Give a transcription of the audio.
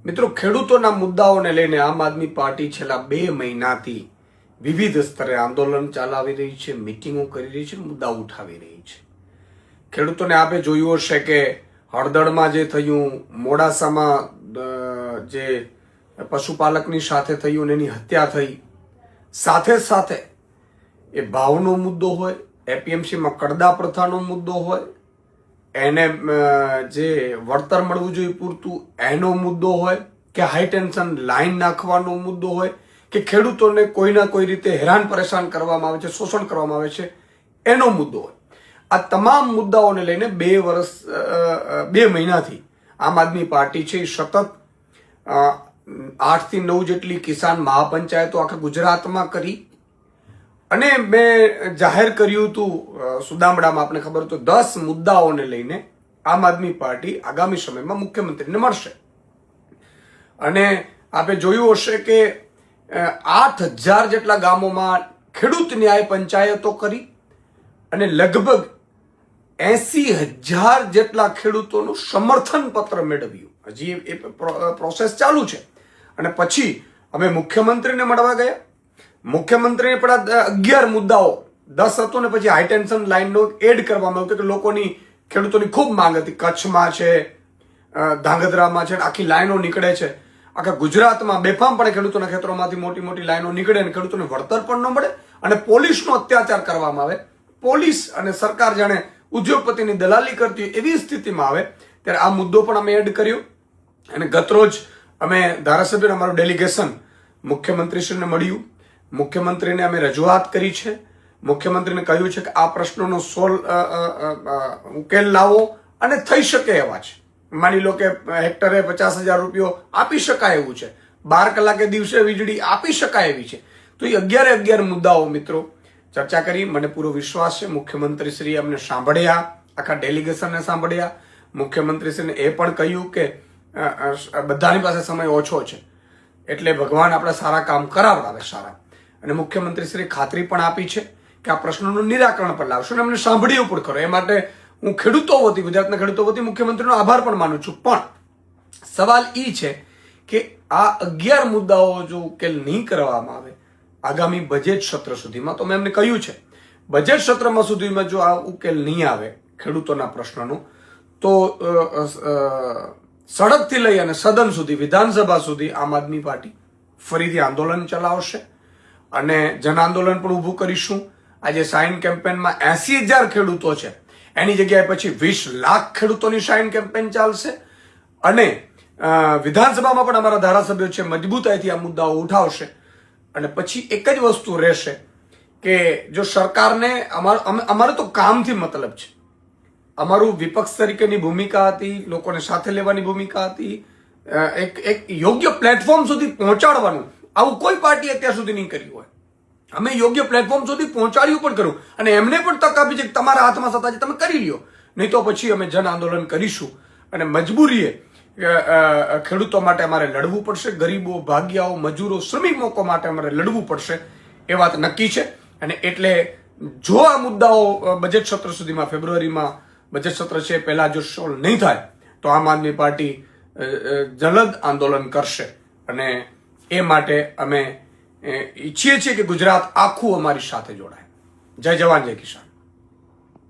મિત્રો, ખેડૂતોના મુદ્દાઓને લઈને આમ આદમી પાર્ટી છેલ્લા 2 મહિનાથી વિવિધ સ્તરે આંદોલન ચલાવી રહી છે, મિટિંગો કરી રહી છે, મુદ્દા ઉઠાવી રહી છે. ખેડૂતોને આપે જોયું હશે કે હળદળમાં જે થયું, મોડાસામાં જે પશુપાલકની સાથે થયું એની હત્યા થઈ, સાથે સાથે એ ભાવનો મુદ્દો હોય, એપીએમસીમાં કડદા પ્રથાનો મુદ્દો હોય, એને જે વળતર મળવું જોઈએ પૂરતું એનો મુદ્દો હોય, કે હાઈ ટેન્શન લાઈન નાખવાનો મુદ્દો હોય, કે ખેડૂતોને કોઈના કોઈ રીતે હેરાન પરેશાન કરવામાં આવે છે, શોષણ કરવામાં આવે છે, એનો મુદ્દો હોય. આ તમામ મુદ્દાઓને લઈને 2 મહિનાથી આમ આદમી પાર્ટી છે એ સતત 8 થી 9 જેટલી કિસાન મહાપંચાયતો આખા ગુજરાતમાં કરી અને મેં જાહેર કર્યું હતું સુદામડામાં, આપને ખબર તો 10 મુદ્દાઓને લઈને આમ આદમી પાર્ટી આગામી સમયમાં મુખ્યમંત્રીને મળશે. અને આપે જોયું હશે કે 8000 જેટલા ગામોમાં ખેડૂત ન્યાય પંચાયતો કરી અને લગભગ 80000 જેટલા ખેડૂતોનું સમર્થન પત્ર મેળવ્યું. હજી એ પ્રોસેસ ચાલુ છે. અને પછી અમે મુખ્યમંત્રીને મળવા ગયા. મુખ્યમંત્રીને પણ 11 મુદ્દાઓ 10 હતો ને પછી હાઈ ટેન્શન લાઈનનો એડ કરવામાં આવ્યો કે લોકોની, ખેડૂતોની ખૂબ માંગ હતી. કચ્છમાં છે, ધાંગધ્રામાં છે, આખી લાઈનો નીકળે છે. આખા ગુજરાતમાં બેફામપણે ખેડૂતોના ખેતરોમાંથી મોટી મોટી લાઈનો નીકળે અને ખેડૂતોને વળતર પણ ન મળે અને પોલીસનો અત્યાચાર કરવામાં આવે. પોલીસ અને સરકાર જાણે ઉદ્યોગપતિની દલાલી કરતી હોય એવી સ્થિતિમાં આવે ત્યારે આ મુદ્દો પણ અમે એડ કર્યો. અને ગતરોજ અમે ધારાસભ્ય અમારું ડેલિગેશન મુખ્યમંત્રીશ્રીને મળ્યું. મુખ્યમંત્રીને અમે રજૂઆત કરી છે. મુખ્યમંત્રીને કહ્યું છે કે આ પ્રશ્નોનો ઉકેલ લાવો અને થઈ શકે એવા છે. માની લો કે હેક્ટરે 50,000 રૂપિયો આપી શકાય એવું છે, 12 કલાકે દિવસે વીજળી આપી શકાય એવી છે. તો એ 11 મુદ્દાઓ મિત્રો ચર્ચા કરી. મને પૂરો વિશ્વાસ છે મુખ્યમંત્રીશ્રીએ અમને સાંભળ્યા, આખા ડેલિગેશનને સાંભળ્યા. મુખ્યમંત્રીશ્રીને એ પણ કહ્યું કે બધાની પાસે સમય ઓછો છે એટલે ભગવાન આપણે સારા કામ કરાવડાવે સારા. અને મુખ્યમંત્રીશ્રીએ ખાતરી પણ આપી છે કે આ પ્રશ્નોનું નિરાકરણ પણ લાવશું અને અમને સાંભળ્યું પણ ખરો. એ માટે હું ખેડૂતો વતી, ગુજરાતના ખેડૂતો વતી મુખ્યમંત્રીનો આભાર પણ માનું છું. પણ સવાલ એ છે કે આ 11 મુદ્દાઓ જો ઉકેલ નહીં કરવામાં આવે આગામી બજેટ સત્ર સુધીમાં, તો મેં એમને કહ્યું છે બજેટ સત્રમાં સુધીમાં જો આ ઉકેલ નહીં આવે ખેડૂતોના પ્રશ્નનો, તો સડકથી લઈ અને સદન સુધી, વિધાનસભા સુધી આમ આદમી પાર્ટી ફરીથી આંદોલન ચલાવશે અને જન આંદોલન પણ ઊભું કરીશું. આજે સાઇન કેમ્પેનમાં 80,000 ખેડૂતો છે, એની જગ્યાએ પછી 20 લાખ ખેડૂતોની સાઇન કેમ્પેન ચાલશે. અને વિધાનસભામાં પણ અમારા ધારાસભ્યો છે મજબૂતાઈથી આ મુદ્દાઓ ઉઠાવશે. અને પછી એક જ વસ્તુ રહેશે કે જો સરકારને અમારે તો કામથી મતલબ છે. અમારું વિપક્ષ તરીકેની ભૂમિકા હતી, લોકોને સાથે લેવાની ભૂમિકા હતી, એક યોગ્ય પ્લેટફોર્મ સુધી પહોંચાડવાનું. આવું કોઈ પાર્ટી અત્યાર સુધી નહીં કર્યું હોય. અમે યોગ્ય પ્લેટફોર્મ સુધી પહોંચાડ્યું પણ કરું અને એમને પણ તક આપી છે કે તમારા હાથમાં સત્તા છે, તમે કરી લ્યો. નહીં તો પછી અમે જન આંદોલન કરીશું અને મજબૂરીએ ખેડૂતો માટે અમારે લડવું પડશે. ગરીબો, ભાગિયાઓ, મજૂરો, શ્રમિકો માટે અમારે લડવું પડશે. એ વાત નક્કી છે. અને એટલે જો આ મુદ્દાઓ બજેટ સત્ર સુધીમાં, ફેબ્રુઆરીમાં બજેટ સત્ર છે પહેલા જો સોલ્વ નહીં થાય તો આમ આદમી પાર્ટી જલદ આંદોલન કરશે. અને એ માટે અમે ઈચ્છીએ છીએ કે ગુજરાત આખું અમારી સાથે જોડાય. જય જવાન, જય કિસાન.